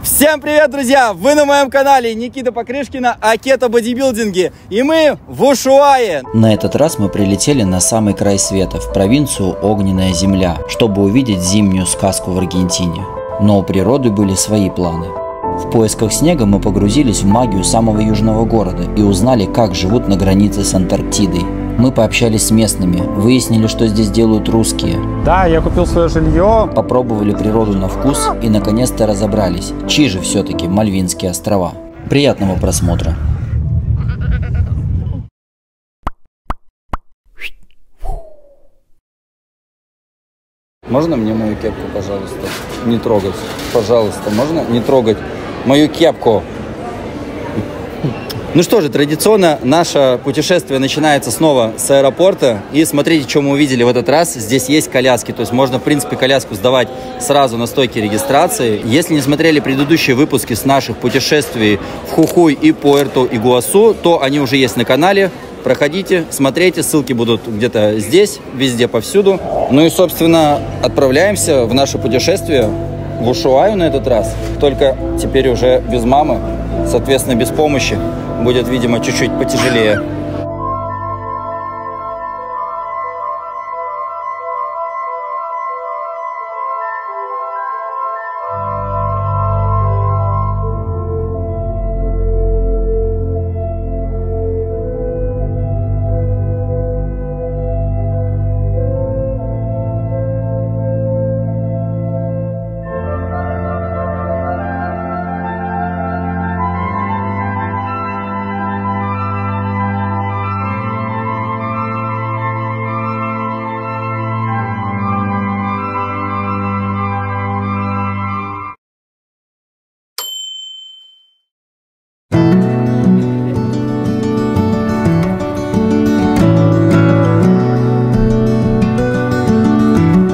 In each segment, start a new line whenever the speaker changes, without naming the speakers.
Всем привет, друзья! Вы на моем канале Никита Покрышкина о кето-бодибилдинге, и мы в Ушуае.
На этот раз мы прилетели на самый край света, в провинцию Огненная Земля, чтобы увидеть зимнюю сказку в Аргентине. Но у природы были свои планы. В поисках снега мы погрузились в магию самого южного города и узнали, как живут на границе с Антарктидой. Мы пообщались с местными, выяснили, что здесь делают русские.
Да, я купил свое жилье.
Попробовали природу на вкус и наконец-то разобрались, чьи же все-таки Мальвинские острова. Приятного просмотра. Можно мне мою кепку, пожалуйста? Не трогать. Пожалуйста, можно не трогать мою кепку?
Ну что же, традиционно наше путешествие начинается снова с аэропорта. И смотрите, что мы увидели в этот раз. Здесь есть коляски, то есть можно, в принципе, коляску сдавать сразу на стойке регистрации. Если не смотрели предыдущие выпуски с наших путешествий в Хухуй и Пуэрто-Игуасу, то они уже есть на канале. Проходите, смотрите, ссылки будут где-то здесь, везде, повсюду. Ну и, собственно, отправляемся в наше путешествие в Ушуаю на этот раз. Только теперь уже без мамы, соответственно, без помощи. Будет, видимо, чуть-чуть потяжелее.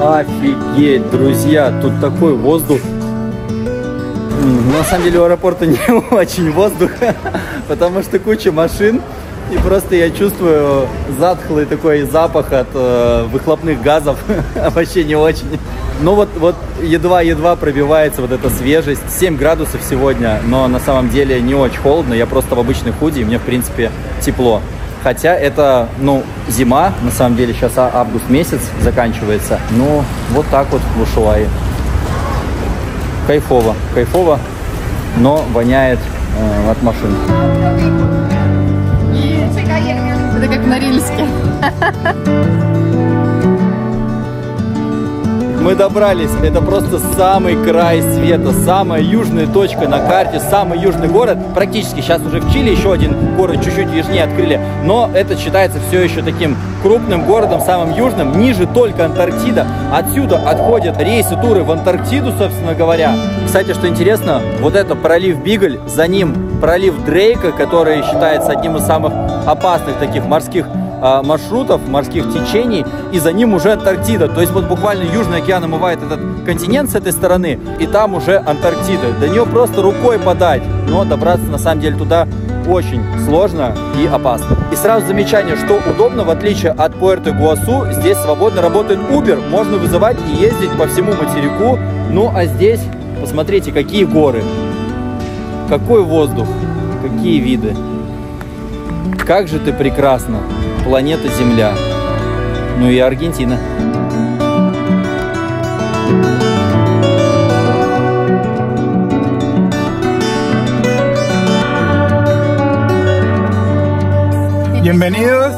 Офигеть, друзья, тут такой воздух. На самом деле у аэропорта не очень воздух, потому что куча машин. И просто я чувствую затхлый такой запах от выхлопных газов. Вообще не очень. Но вот едва пробивается вот эта свежесть. 7 градусов сегодня, но на самом деле не очень холодно. Я просто в обычной худи, и мне, в принципе, тепло. Хотя это, зима, на самом деле, сейчас август месяц заканчивается. Ну, вот так вот в Ушуае. Кайфово, но воняет от машин.
Это как на Рильске.
Мы добрались, это просто самый край света, самая южная точка на карте, самый южный город. Практически сейчас уже в Чили еще один город чуть-чуть южнее открыли, но это считается все еще таким крупным городом, самым южным. Ниже только Антарктида. Отсюда отходят рейсы, туры в Антарктиду, собственно говоря. Кстати, что интересно, вот это пролив Бигль, за ним пролив Дрейка, который считается одним из самых опасных таких морских маршрутов, морских течений, и за ним уже Антарктида. То есть вот буквально Южный океан омывает этот континент с этой стороны, и там уже Антарктида. До нее просто рукой подать, но добраться на самом деле туда очень сложно и опасно. И сразу замечание, что удобно, в отличие от Пуэрто-Игуасу, здесь свободно работает Uber, можно вызывать и ездить по всему материку. Ну а здесь, посмотрите, какие горы, какой воздух, какие виды. Как же ты прекрасна, планета Земля. Ну и Аргентина.
Bienvenidos.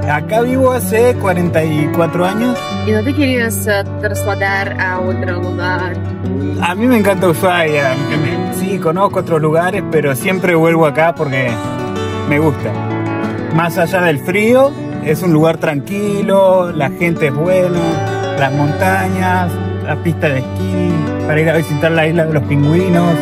Acá vivo hace 44 años.
¿Y no te querías trasladar a otro lugar?
A mí me encanta Ushuaia. Sí, conozco otros lugares, pero siempre vuelvo acá porque me gusta. Más allá del frío, es un lugar tranquilo, la gente es buena, las montañas, la pista de esquí, para ir a visitar la isla de los pingüinos.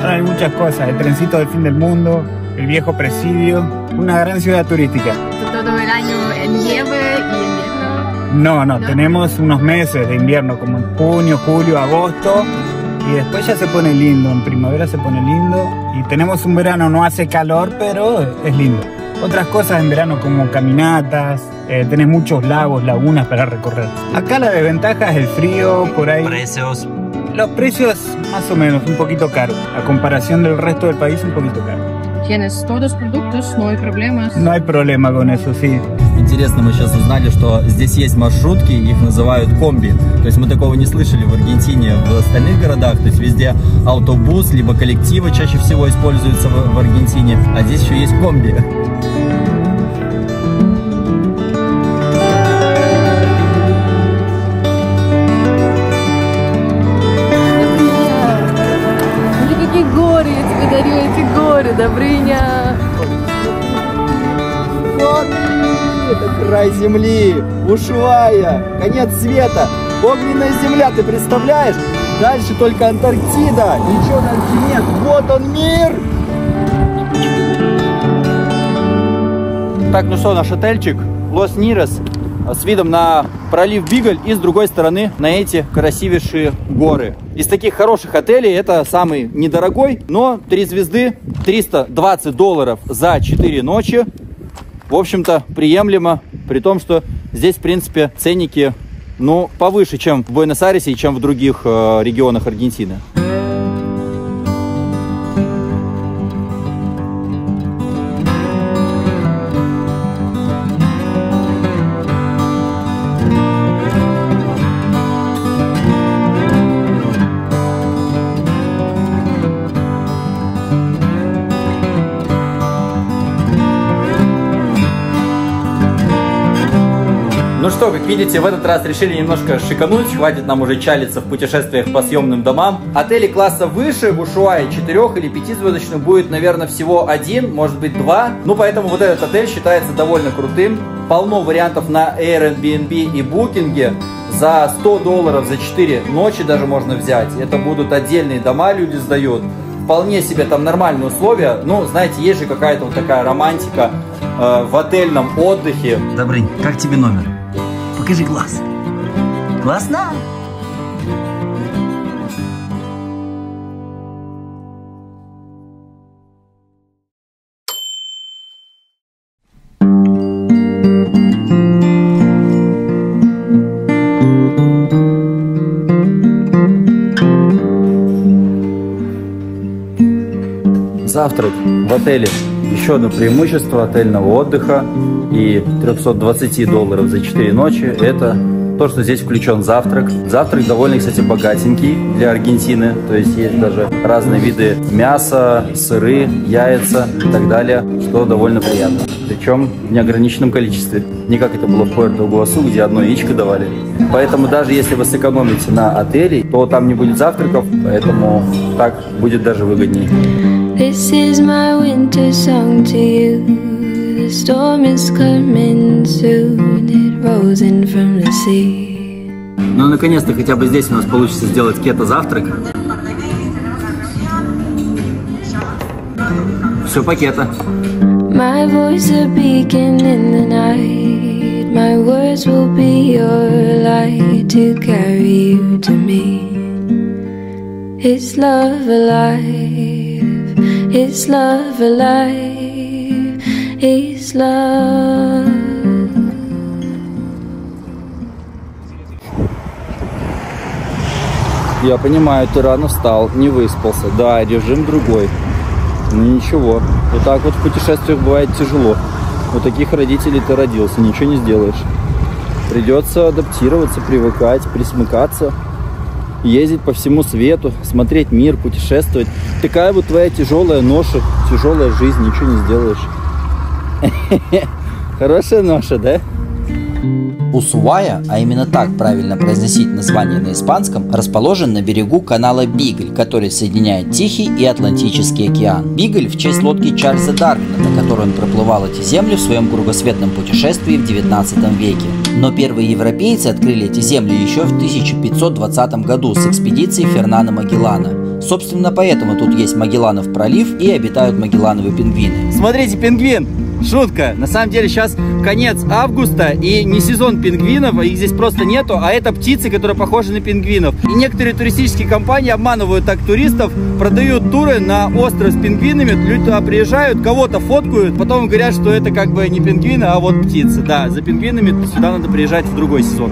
Hay muchas cosas, el trencito del fin del mundo, el viejo presidio, una gran ciudad turística.
¿Todo el año en nieve y invierno?
No, tenemos unos meses de invierno, como en junio, julio, agosto, y después ya se pone lindo, en primavera se pone lindo, y tenemos un verano, no hace calor, pero es lindo. Otras cosas en verano como caminatas, tenés muchos lagos, lagunas para recorrer. Acá la desventaja es el frío, por ahí.
Precios
Los precios más o menos un poquito caros. A comparación del resto del país un poquito caro.
Tienes todos los productos, no hay problemas.
No hay problema con eso, sí.
Интересно, мы сейчас узнали, что здесь есть маршрутки, их называют комби. То есть мы такого не слышали в Аргентине, в остальных городах. То есть везде автобус, либо коллективы чаще всего используются в Аргентине. А здесь еще есть комби.
Какие горы, я тебе дарю эти горы, Добрыня.
Это край земли, Ушуая, конец света, огненная земля, ты представляешь? Дальше только Антарктида, ничего дальше нет, вот он мир! Так, ну что, наш отельчик Лос Нирес с видом на пролив Бигль и с другой стороны на эти красивейшие горы. Из таких хороших отелей это самый недорогой, но 3 звезды, $320 за 4 ночи. В общем-то, приемлемо, при том, что здесь, в принципе, ценники, ну, повыше, чем в Буэнос-Айресе и чем в других регионах Аргентины. Ну что, как видите, в этот раз решили немножко шикануть, хватит нам уже чалиться в путешествиях по съемным домам. Отелей класса выше, в Ушуае 4 или 5-звездочных будет, наверное, всего 1, может быть 2. Ну, поэтому вот этот отель считается довольно крутым. Полно вариантов на Airbnb и Booking. За $100 за 4 ночи даже можно взять. Это будут отдельные дома, люди сдают. Вполне себе там нормальные условия. Ну, знаете, есть же какая-то вот такая романтика в отельном отдыхе.
Добрынь, как тебе номер? Покажи глаз. Классно?
Завтрак в отеле. Еще одно преимущество отельного отдыха и $320 за 4 ночи – это то, что здесь включен завтрак. Завтрак довольно, кстати, богатенький для Аргентины. То есть есть даже разные виды мяса, сыры, яйца и так далее, что довольно приятно. Причем в неограниченном количестве. Не как это было в Пуэрто-Игуасу, где одно яичко давали. Поэтому даже если вы сэкономите на отеле, то там не будет завтраков, поэтому так будет даже выгоднее.
This is my winter song to you. The storm is coming soon. It rolls in from the sea.
Ну, наконец-то хотя бы здесь у нас получится сделать кето-завтрак. Все по кето.
My voice a beacon in the night. My words will be your light to carry you to me. It's love alive. It's love alive, it's love.
Я понимаю, ты рано встал, не выспался. Да, режим другой. Ну ничего, вот так вот в путешествиях бывает тяжело. У таких родителей ты родился, ничего не сделаешь. Придется адаптироваться, привыкать, присмыкаться. Ездить по всему свету, смотреть мир, путешествовать. Такая вот твоя тяжелая ноша, тяжелая жизнь, ничего не сделаешь. Хорошая ноша, да?
Усуая, а именно так правильно произносить название на испанском, расположен на берегу канала Бигль, который соединяет Тихий и Атлантический океан. Бигль в честь лодки Чарльза Дарвина, на которой он проплывал эти земли в своем кругосветном путешествии в 19 веке. Но первые европейцы открыли эти земли еще в 1520 году с экспедицией Фернана Магеллана. Собственно, поэтому тут есть Магелланов пролив и обитают магеллановые пингвины.
Смотрите, пингвин! Шутка. На самом деле сейчас конец августа и не сезон пингвинов, их здесь просто нету, а это птицы, которые похожи на пингвинов. И некоторые туристические компании обманывают так туристов, продают туры на остров с пингвинами, люди туда приезжают, кого-то фоткают, потом говорят, что это как бы не пингвины, а вот птицы. Да, за пингвинами сюда надо приезжать в другой сезон.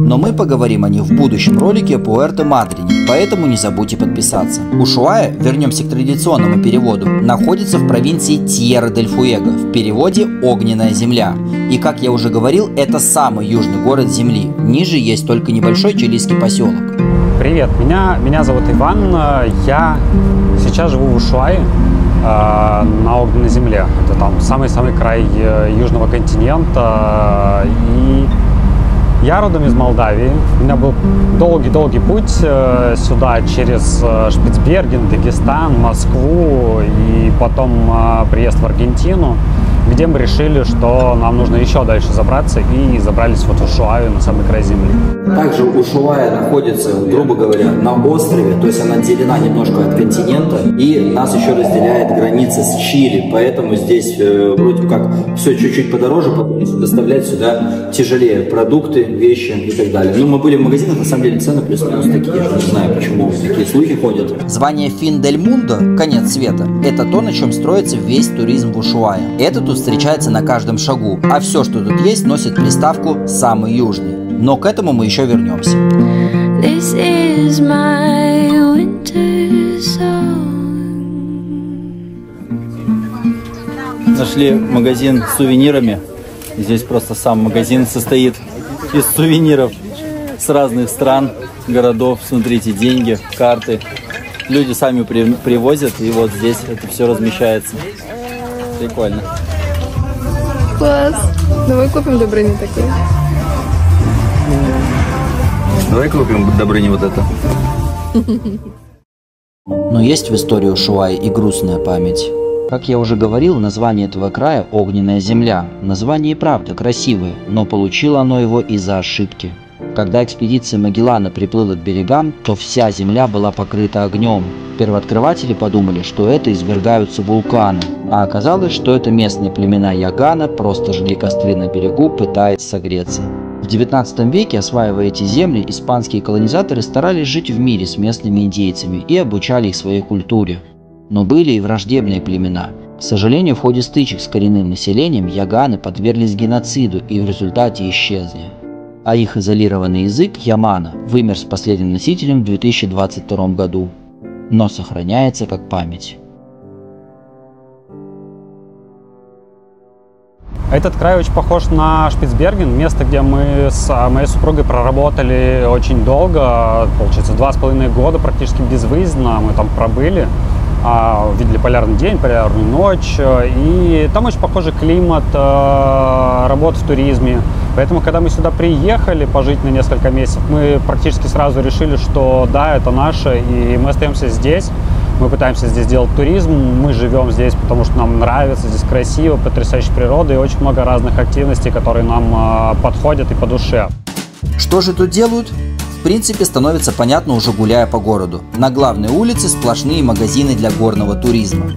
Но мы поговорим о них в будущем ролике по Пуэрто-Мадрине, поэтому не забудьте подписаться. Ушуайа, вернемся к традиционному переводу, находится в провинции Тьерра-дель-Фуэго, в переводе «Огненная земля». И, как я уже говорил, это самый южный город Земли. Ниже есть только небольшой чилийский поселок.
Привет, меня зовут Иван, я сейчас живу в Ушуайе на Огненной земле. Это там самый-самый край южного континента. И я родом из Молдавии. У меня был долгий путь сюда через Шпицберген, Дагестан, Москву и потом приезд в Аргентину, где мы решили, что нам нужно еще дальше забраться, и забрались вот в Ушуаю, на самый край земли.
Также Ушуайя находится, грубо говоря, на острове, то есть она отделена немножко от континента, и нас еще разделяет граница с Чили, поэтому здесь вроде как все чуть-чуть подороже, потому что доставлять сюда тяжелее продукты, вещи и так далее. Ну, мы были в магазинах, на самом деле цены плюс-минус такие, я не знаю, почему такие слухи ходят. Звание Фин дель Мундо, конец света, это то, на чем строится весь туризм в Ушуайе. Это тут встречается на каждом шагу, а все, что тут есть, носит приставку «самый южный». Но к этому мы еще вернемся.
This is my winter song.
Нашли магазин с сувенирами. Здесь просто сам магазин состоит из сувениров с разных стран, городов. Смотрите, деньги, карты. Люди сами привозят, и вот здесь это все размещается. Прикольно.
Класс. Давай купим Добрыни такой.
Давай купим Добрыни вот это.
Но есть в истории Ушуайи и грустная память. Как я уже говорил, название этого края – Огненная земля. Название и правда красивое, но получило оно его из-за ошибки. Когда экспедиция Магеллана приплыла к берегам, то вся земля была покрыта огнем. Первооткрыватели подумали, что это извергаются вулканы, а оказалось, что это местные племена Ягана просто жгли костры на берегу, пытаясь согреться. В 19 веке, осваивая эти земли, испанские колонизаторы старались жить в мире с местными индейцами и обучали их своей культуре. Но были и враждебные племена. К сожалению, в ходе стычек с коренным населением Яганы подверглись геноциду и в результате исчезли. А их изолированный язык, ямана, вымер с последним носителем в 2022 году, но сохраняется как память.
Этот край очень похож на Шпицберген, место, где мы с моей супругой проработали очень долго, получается 2,5 года практически безвыездно мы там пробыли. Видели полярный день, полярную ночь, и там очень похожий климат, работа в туризме. Поэтому, когда мы сюда приехали пожить на несколько месяцев, мы практически сразу решили, что да, это наше, и мы остаемся здесь. Мы пытаемся здесь делать туризм, мы живем здесь, потому что нам нравится, здесь красиво, потрясающая природа и очень много разных активностей, которые нам подходят и по душе.
Что же тут делают? В принципе, становится понятно уже гуляя по городу. На главной улице сплошные магазины для горного туризма.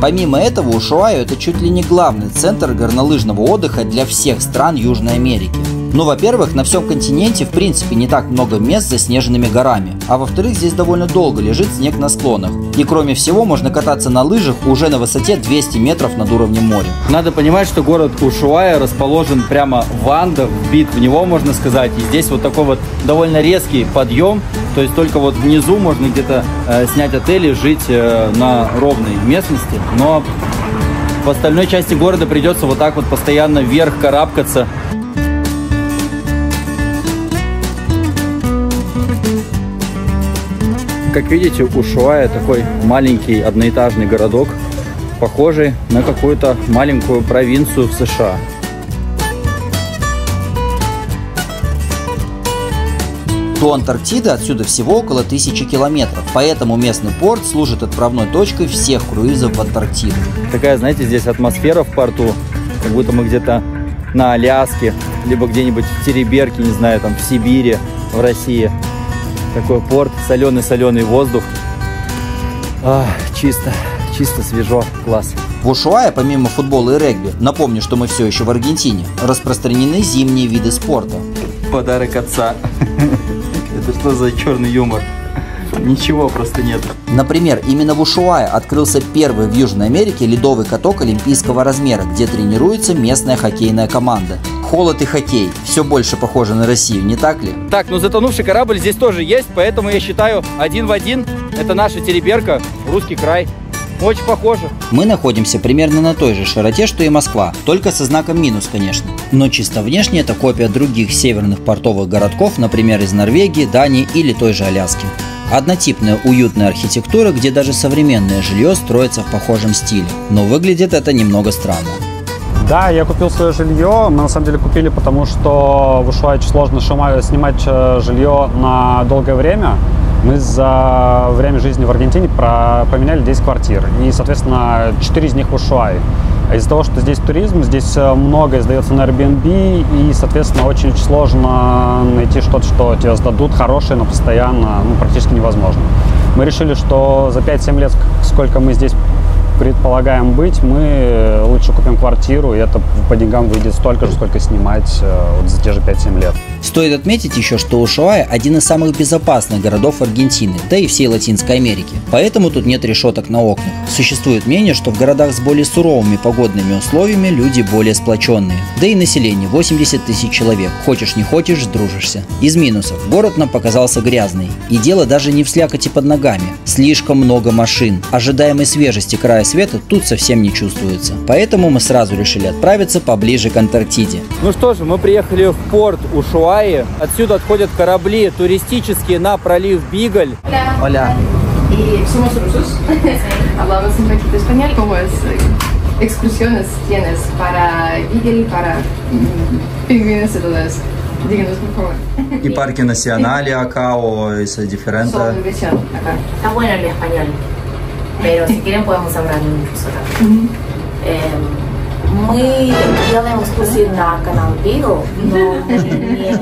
Помимо этого, Ушуайя – это чуть ли не главный центр горнолыжного отдыха для всех стран Южной Америки. Ну, во-первых, на всем континенте в принципе не так много мест с заснеженными горами, а во-вторых, здесь довольно долго лежит снег на склонах. И кроме всего, можно кататься на лыжах уже на высоте 200 метров над уровнем моря.
Надо понимать, что город Ушуайя расположен прямо в Андах, вбит в него, можно сказать. И здесь вот такой вот довольно резкий подъем, то есть только вот внизу можно где-то снять отель и жить на ровной местности. Но в остальной части города придется вот так вот постоянно вверх карабкаться. Как видите, Ушуайя такой маленький одноэтажный городок, похожий на какую-то маленькую провинцию в США.
До Антарктиды отсюда всего около 1000 километров, поэтому местный порт служит отправной точкой всех круизов в Антарктиду.
Такая, знаете, здесь атмосфера в порту, как будто мы где-то на Аляске, либо где-нибудь в Тереберке, не знаю, там в Сибири, в России. Такой порт, соленый воздух. Чисто, свежо, класс.
В Ушуайе, помимо футбола и регби, напомню, что мы все еще в Аргентине, распространены зимние виды спорта.
Подарок отца. Это что за черный юмор? Ничего просто нет.
Например, именно в Ушуайе открылся первый в Южной Америке ледовый каток олимпийского размера, где тренируется местная хоккейная команда. Холод и хоккей. Все больше похоже на Россию, не так ли?
Так, ну затонувший корабль здесь тоже есть, поэтому я считаю, один в один это наша Тереберка, русский край. Очень похоже.
Мы находимся примерно на той же широте, что и Москва, только со знаком минус, конечно. Но чисто внешне это копия других северных портовых городков, например, из Норвегии, Дании или той же Аляски. Однотипная уютная архитектура, где даже современное жилье строится в похожем стиле. Но выглядит это немного странно.
Да, я купил свое жилье. Мы на самом деле купили, потому что в Ушуае очень сложно снимать жилье на долгое время. Мы за время жизни в Аргентине поменяли 10 квартир. И, соответственно, 4 из них в Ушуае. А из-за того, что здесь туризм, здесь многое сдается на Airbnb, и, соответственно, очень сложно найти что-то, что тебе сдадут хорошее, но постоянно, практически невозможно. Мы решили, что за 5-7 лет, сколько мы здесь предполагаем быть, мы лучше купим квартиру, и это по деньгам выйдет столько же, сколько снимать вот за те же 5-7 лет.
Стоит отметить еще, что Ушуае – один из самых безопасных городов Аргентины, да и всей Латинской Америки. Поэтому тут нет решеток на окнах. Существует мнение, что в городах с более суровыми погодными условиями люди более сплоченные. Да и население – 80 тысяч человек. Хочешь не хочешь – сдружишься. Из минусов. Город нам показался грязный. И дело даже не в слякоти под ногами. Слишком много машин. Ожидаемой свежести края света тут совсем не чувствуется. Поэтому мы сразу решили отправиться поближе к Антарктиде.
Ну что же, мы приехали в порт Ушуае. Отсюда отходят корабли туристические на пролив Бигаль.
Оля.
Y somos rusos. Hablamos un poquito español. ¿Cómo es? Excursiones tienes para Beagle, para pingüinos y todo eso. Díganos, por favor.
Y Parque Nacional, acá o es diferente.
Solo diversión acá.
Está bueno el español, pero si quieren podemos hablar en ruso también. Мы делаем экскурсии на канал Beagle, но не...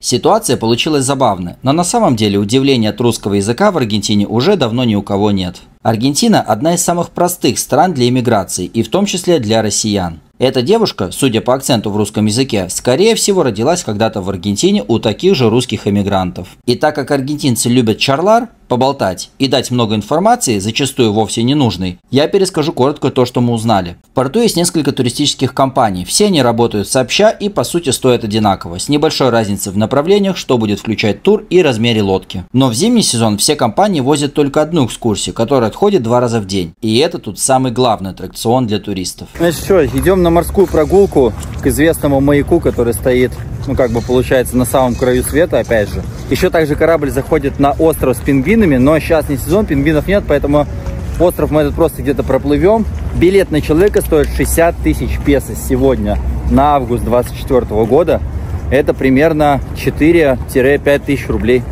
Ситуация получилась забавной, но на самом деле удивления от русского языка в Аргентине уже давно ни у кого нет. Аргентина – одна из самых простых стран для иммиграции, и в том числе для россиян. Эта девушка, судя по акценту в русском языке, скорее всего родилась когда-то в Аргентине у таких же русских эмигрантов. И так как аргентинцы любят чарлар, поболтать и дать много информации, зачастую вовсе ненужной, я перескажу коротко то, что мы узнали. В порту есть несколько туристических компаний, все они работают сообща и по сути стоят одинаково, с небольшой разницей в направлениях, что будет включать тур и размере лодки. Но в зимний сезон все компании возят только одну экскурсию, которая отходит 2 раза в день. И это тут самый главный аттракцион для туристов.
Значит, что, идем на морскую прогулку к известному маяку, который стоит, получается, на самом краю света, опять же. Еще также корабль заходит на остров с пингвинами, но сейчас не сезон, пингвинов нет, поэтому остров мы этот просто где-то проплывем. Билет на человека стоит 60 тысяч песо сегодня на август 2024 года. Это примерно 4-5 тысяч рублей.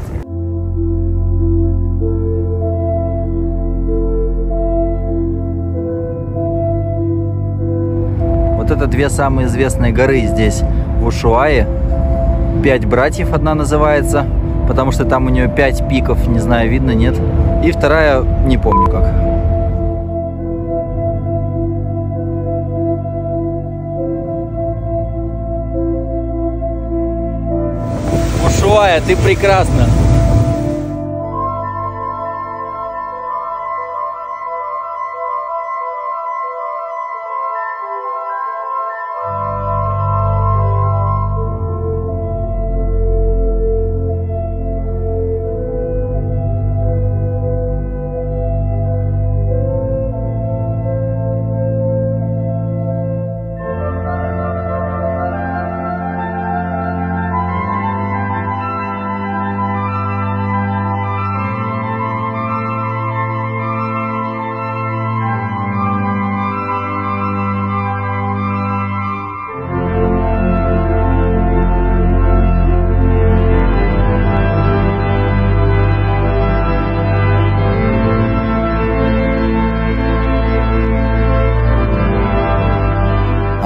Вот это 2 самые известные горы здесь в Ушуае. 5 братьев одна называется, потому что там у нее 5 пиков, не знаю, видно, нет. И вторая, не помню как. Ушуая, ты прекрасна.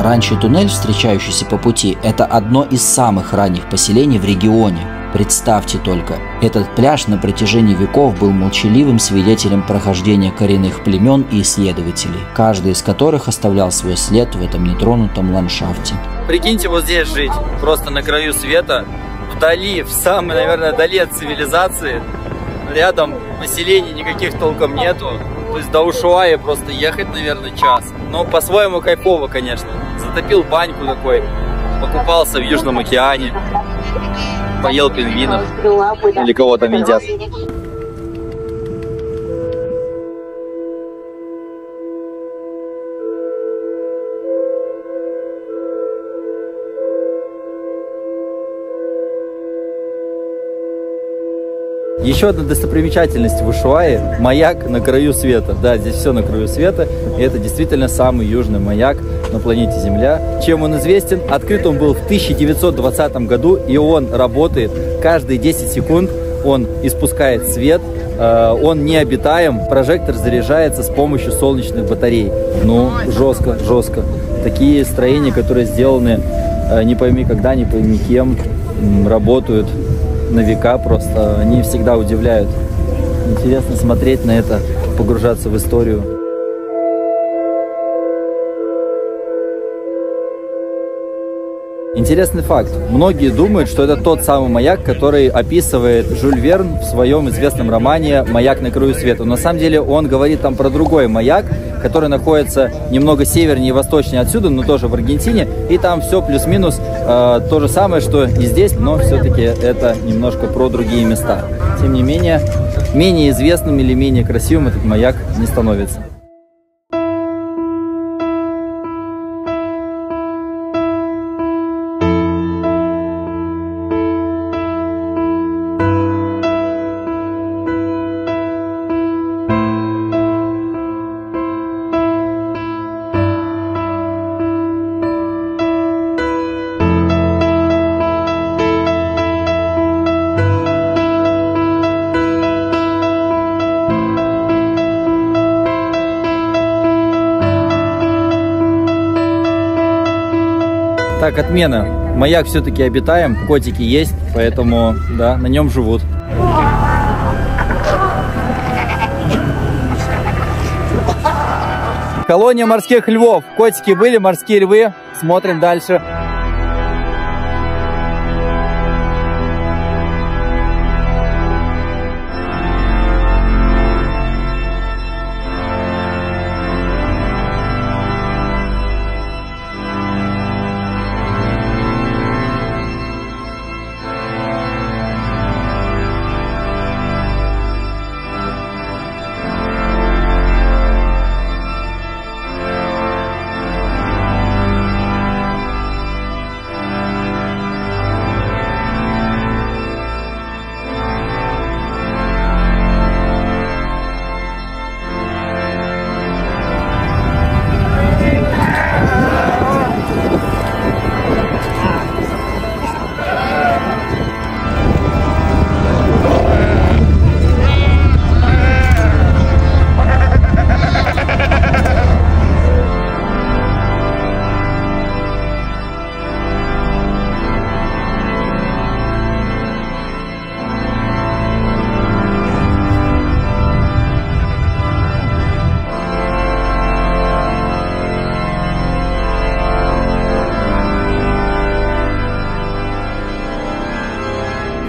Ранчо Тунель, встречающийся по пути, это одно из самых ранних поселений в регионе. Представьте только, этот пляж на протяжении веков был молчаливым свидетелем прохождения коренных племен и исследователей, каждый из которых оставлял свой след в этом нетронутом ландшафте.
Прикиньте, вот здесь жить, просто на краю света, вдали, в самой, наверное, дали от цивилизации, рядом поселений никаких толком нету. То есть до Ушуаи просто ехать, наверное, час. Но по-своему кайфово, конечно. Затопил баньку такой, покупался в Южном океане, поел пингвинов или кого там едят. Еще одна достопримечательность в Ушуае – маяк на краю света. Да, здесь все на краю света, и это действительно самый южный маяк на планете Земля. Чем он известен? Открыт он был в 1920 году, и он работает каждые 10 секунд. Он испускает свет, он необитаем, прожектор заряжается с помощью солнечных батарей. Ну, жестко, жестко. Такие строения, которые сделаны не пойми когда, не пойми кем, работают на века просто, они всегда удивляют. Интересно смотреть на это, погружаться в историю. Интересный факт. Многие думают, что это тот самый маяк, который описывает Жюль Верн в своем известном романе «Маяк на краю света». Но на самом деле он говорит там про другой маяк, который находится немного севернее и восточнее отсюда, но тоже в Аргентине. И там все плюс-минус то же самое, что и здесь, но все-таки это немножко про другие места. Тем не менее, менее известным или менее красивым этот маяк не становится. Так, отмена. Маяк все-таки обитаем, котики есть, поэтому, да, на нем живут. Колония морских львов. Котики были, морские львы. Смотрим дальше.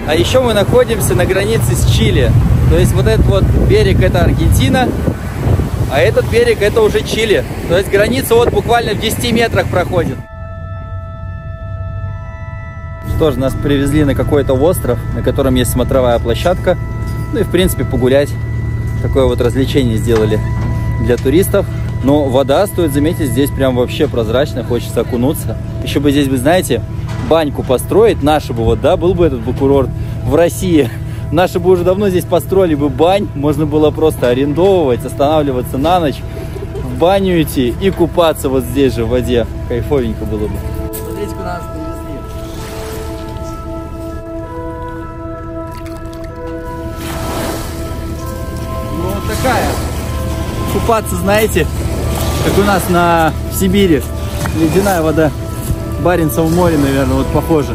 А еще мы находимся на границе с Чили. То есть вот этот вот берег это Аргентина, а этот берег это уже Чили. То есть граница вот буквально в 10 метрах проходит. Что ж, нас привезли на какой-то остров, на котором есть смотровая площадка. Ну и в принципе погулять. Такое вот развлечение сделали для туристов. Но вода, стоит заметить, здесь прям вообще прозрачная, хочется окунуться. Еще бы здесь, вы знаете, баньку построить, наши бы вот, да, был бы этот бы курорт в России. Наши бы уже давно здесь построили бы бань, можно было просто арендовывать, останавливаться на ночь, в баню идти и купаться вот здесь же в воде. Кайфовенько было бы. Смотрите, куда нас привезли. Ну вот такая. Купаться, знаете, как у нас в Сибири. Ледяная вода. Баренцево море, наверное, вот похоже.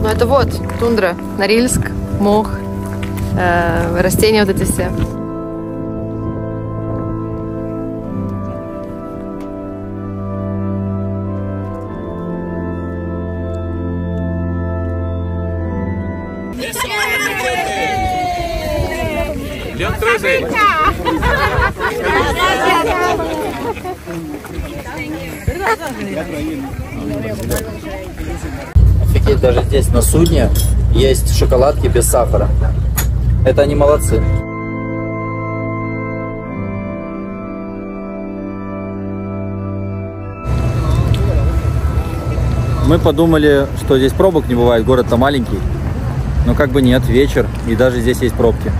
Ну это вот тундра, Норильск, мох, растения вот эти все.
Офигеть, даже здесь на судне есть шоколадки без сахара. Это они молодцы. Мы подумали, что здесь пробок не бывает, город-то маленький. Но как бы нет, вечер, и даже здесь есть пробки.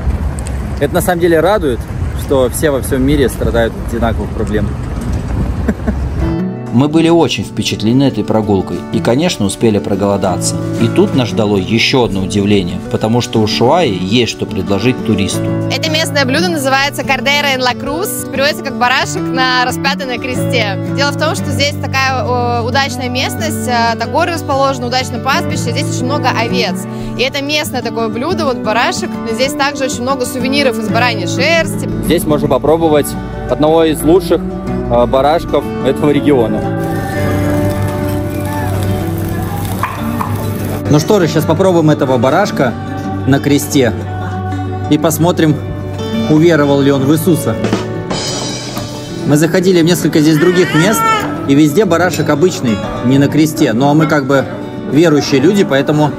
Это на самом деле радует, что все во всем мире страдают от одинаковых проблем.
Мы были очень впечатлены этой прогулкой и, конечно, успели проголодаться. И тут нас ждало еще одно удивление, потому что у Ushuaи есть что предложить туристу.
Это местное блюдо называется Cordero en la Cruz, переводится как барашек на распятый на кресте. Дело в том, что здесь такая удачная местность, горы расположены, удачное пастбище, здесь очень много овец. И это местное такое блюдо, вот барашек. Здесь также очень много сувениров из бараньей шерсти.
Здесь можно попробовать одного из лучших барашков этого региона.
Ну что же, сейчас попробуем этого барашка на кресте и посмотрим, уверовал ли он в Иисуса. Мы заходили в несколько здесь других мест, и везде барашек обычный, не на кресте. Но мы как бы верующие люди, поэтому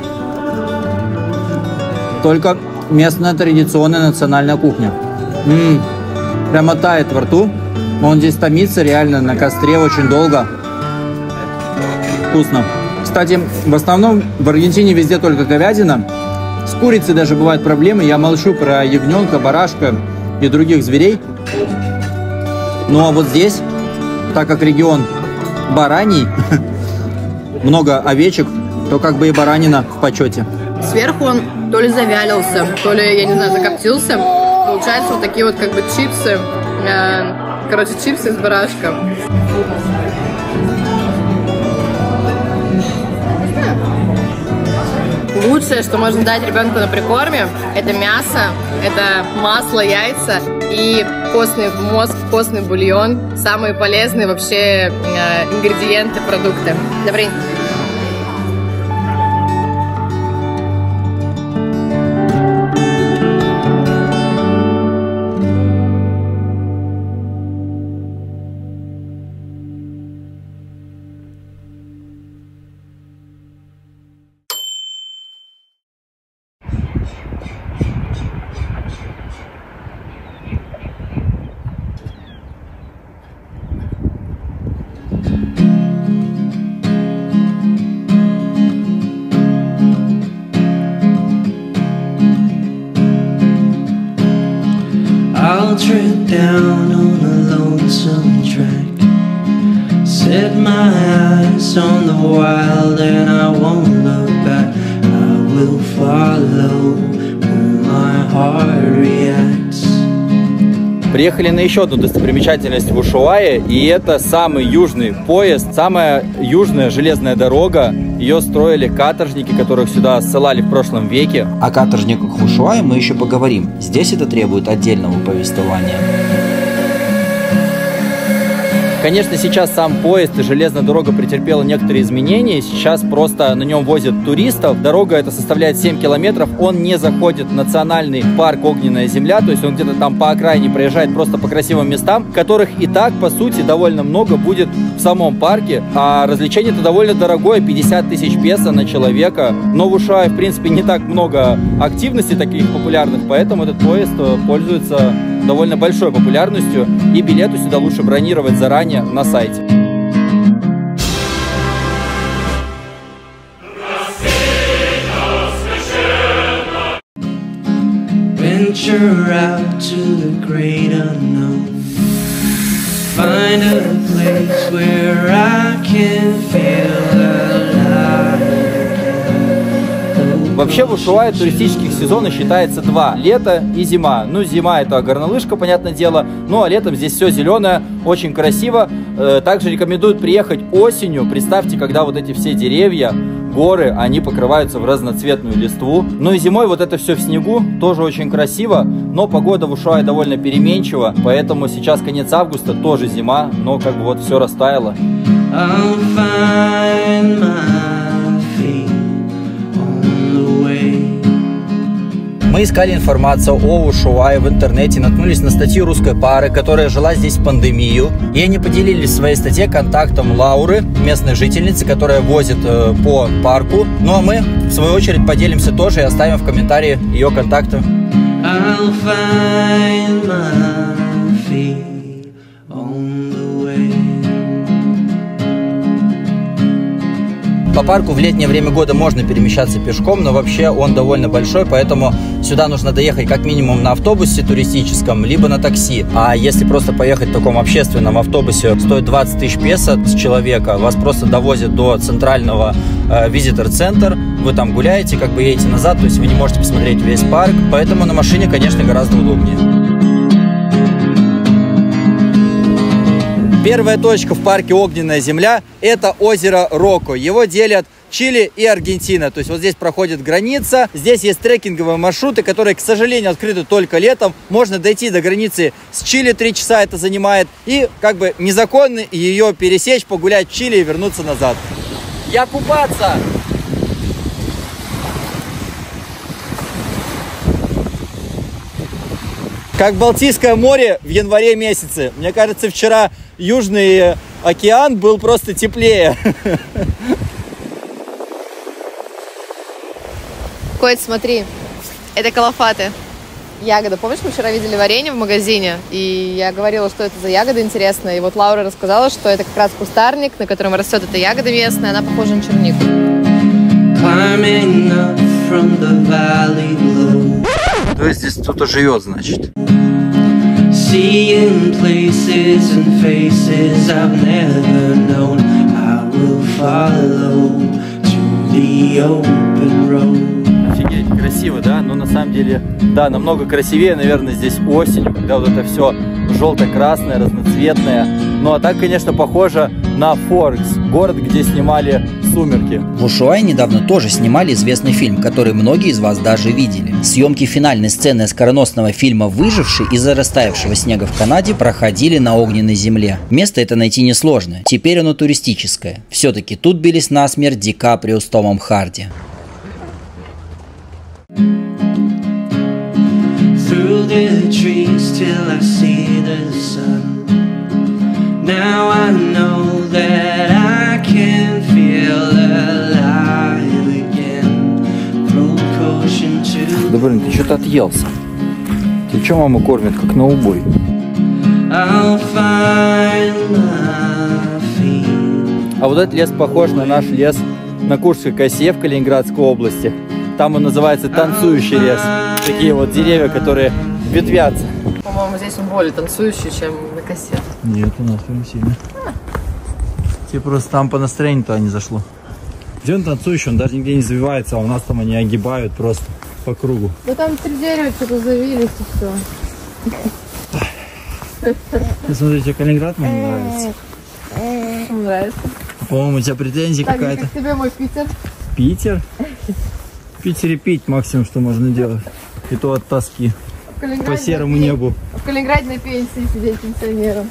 только местная традиционная национальная кухня. Прямо тает во рту. Он здесь томится реально на костре очень долго. Вкусно. Кстати, в основном в Аргентине везде только говядина. С курицей даже бывают проблемы. Я молчу про ягненка, барашка и других зверей. Ну а вот здесь, так как регион бараний, много овечек, то как бы и баранина в почете.
Сверху он то ли завялился, то ли, я не знаю, закоптился. Получается вот такие вот как бы чипсы. Короче, чипсы с барашком. Лучшее, что можно дать ребенку на прикорме, это мясо, это масло, яйца и постный мозг, постный бульон. Самые полезные вообще ингредиенты, продукты. Добрый.
I'll trip down on a lonesome track, set my eyes on the wild and I won't look back. I will follow where my heart reacts.
Приехали на еще одну достопримечательность в Ushuaia, и это самый южный поезд, самая южная железная дорога. Ее строили каторжники, которых сюда ссылали в прошлом веке.
О каторжниках в Ushuaia мы еще поговорим. Здесь это требует отдельного повествования.
Конечно, сейчас сам поезд и железная дорога претерпела некоторые изменения. Сейчас просто на нем возят туристов. Дорога эта составляет 7 километров. Он не заходит в национальный парк «Огненная земля». То есть он где-то там по окраине проезжает просто по красивым местам, которых и так, по сути, довольно много будет в самом парке. А развлечение-то довольно дорогое. 50 тысяч песо на человека. Но в Ushuaia, в принципе, не так много активностей таких популярных. Поэтому этот поезд пользуется довольно большой популярностью. И билеты сюда лучше бронировать заранее на сайте.
Venture out to the great unknown. Find a place where I can feel alive.
Вообще в Ushuaia туристических сезонов считается два. Лето и зима. Ну, зима это горнолыжка, понятное дело. Ну, а летом здесь все зеленое, очень красиво. Также рекомендуют приехать осенью. Представьте, когда вот эти все деревья, горы, они покрываются в разноцветную листву. Ну и зимой вот это все в снегу, тоже очень красиво. Но погода в Ushuaia довольно переменчива. Поэтому сейчас конец августа, тоже зима. Но как бы вот все растаяло.
Мы искали информацию о Ушуае в интернете, наткнулись на статью русской пары, которая жила здесь в пандемию. И они поделились в своей статье контактом Лауры, местной жительницы, которая возит по парку. Ну а мы, в свою очередь, поделимся тоже и оставим в комментарии ее контакты.
I'll find my feet on the way.
По парку в летнее время года можно перемещаться пешком, но вообще он довольно большой, поэтому сюда нужно доехать как минимум на автобусе туристическом, либо на такси. А если просто поехать в таком общественном автобусе, стоит 20 тысяч песо с человека, вас просто довозят до центрального визитор-центр, вы там гуляете, как бы едете назад, то есть вы не можете посмотреть весь парк, поэтому на машине, конечно, гораздо удобнее.
Первая точка в парке «Огненная земля» – это озеро Роко. Его делят Чили и Аргентина. То есть вот здесь проходит граница. Здесь есть трекинговые маршруты, которые, к сожалению, открыты только летом. Можно дойти до границы с Чили, 3 часа это занимает. И как бы незаконно ее пересечь, погулять в Чили и вернуться назад. Я купаться! Как Балтийское море в январе месяце. Мне кажется, вчера Южный океан был просто теплее.
Кость, смотри, это калафаты. Ягода. Помнишь, мы вчера видели варенье в магазине? И я говорила, что это за ягода интересная. И вот Лаура рассказала, что это как раз кустарник, на котором растет эта ягода местная. Она похожа на чернику.
То есть здесь кто-то живет, значит.
Seeing places and faces I've never known, I will follow to the open road.
Офигеть, красиво, да? Но на самом деле, да, намного красивее, наверное, здесь осенью, когда вот это все желто-красное, разноцветное. Ну а так, конечно, похоже на Форкс, город, где снимали «Сумерки».
В Ушуае недавно тоже снимали известный фильм, который многие из вас даже видели. Съемки финальной сцены скороносного фильма «Выживший» из-за растаявшего снега в Канаде проходили на Огненной земле. Место это найти несложно, теперь оно туристическое. Все-таки тут бились насмерть Ди Каприо с Томом Харди.
Through the trees till I see the sun. Now I know that I can feel alive again. Throw caution to.
Да блин, ты что-то отъелся. Ты что мама кормит, как на убой?
I'll find my feet.
А вот этот лес похож на наш лес на Куршской косе в Калининградской области. Там он называется танцующий лес. Такие вот деревья, которые ветвятся.
По-моему, здесь он более танцующий, чем на косе.
Нет, у нас прям сильно. Тебе просто там по настроению-то не зашло. Где он танцующий, он даже нигде не завивается, а у нас там они огибают просто по кругу.
Да там 3 дерева что-то завились и все.
Смотри, тебе Калининград мне нравится.
Нравится.
По-моему, у тебя претензии какая-то.
Как тебе мой Питер?
Питер? В Питере пить максимум, что можно делать. И то от тоски. По серому небу.
В Калининграде на пенсии сидеть пенсионером.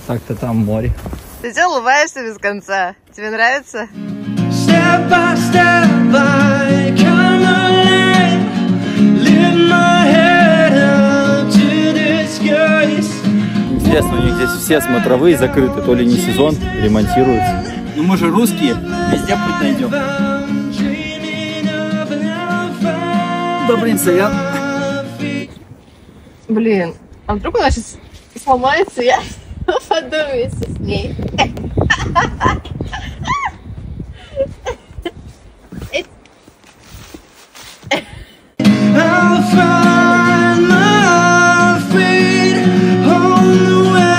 Так-то там море.
Ты что, улыбаешься без конца? Тебе нравится?
Step by step I come alive. Lift my head up to the skies.
Интересно, у них здесь все смотровые закрыты, то ли не сезон, ремонтируются. Ну мы же русские, везде путь найдем. Да блин, сорян.
Блин, а вдруг она сейчас сломается, я подумаю с ней.
I'll find my feet on the way.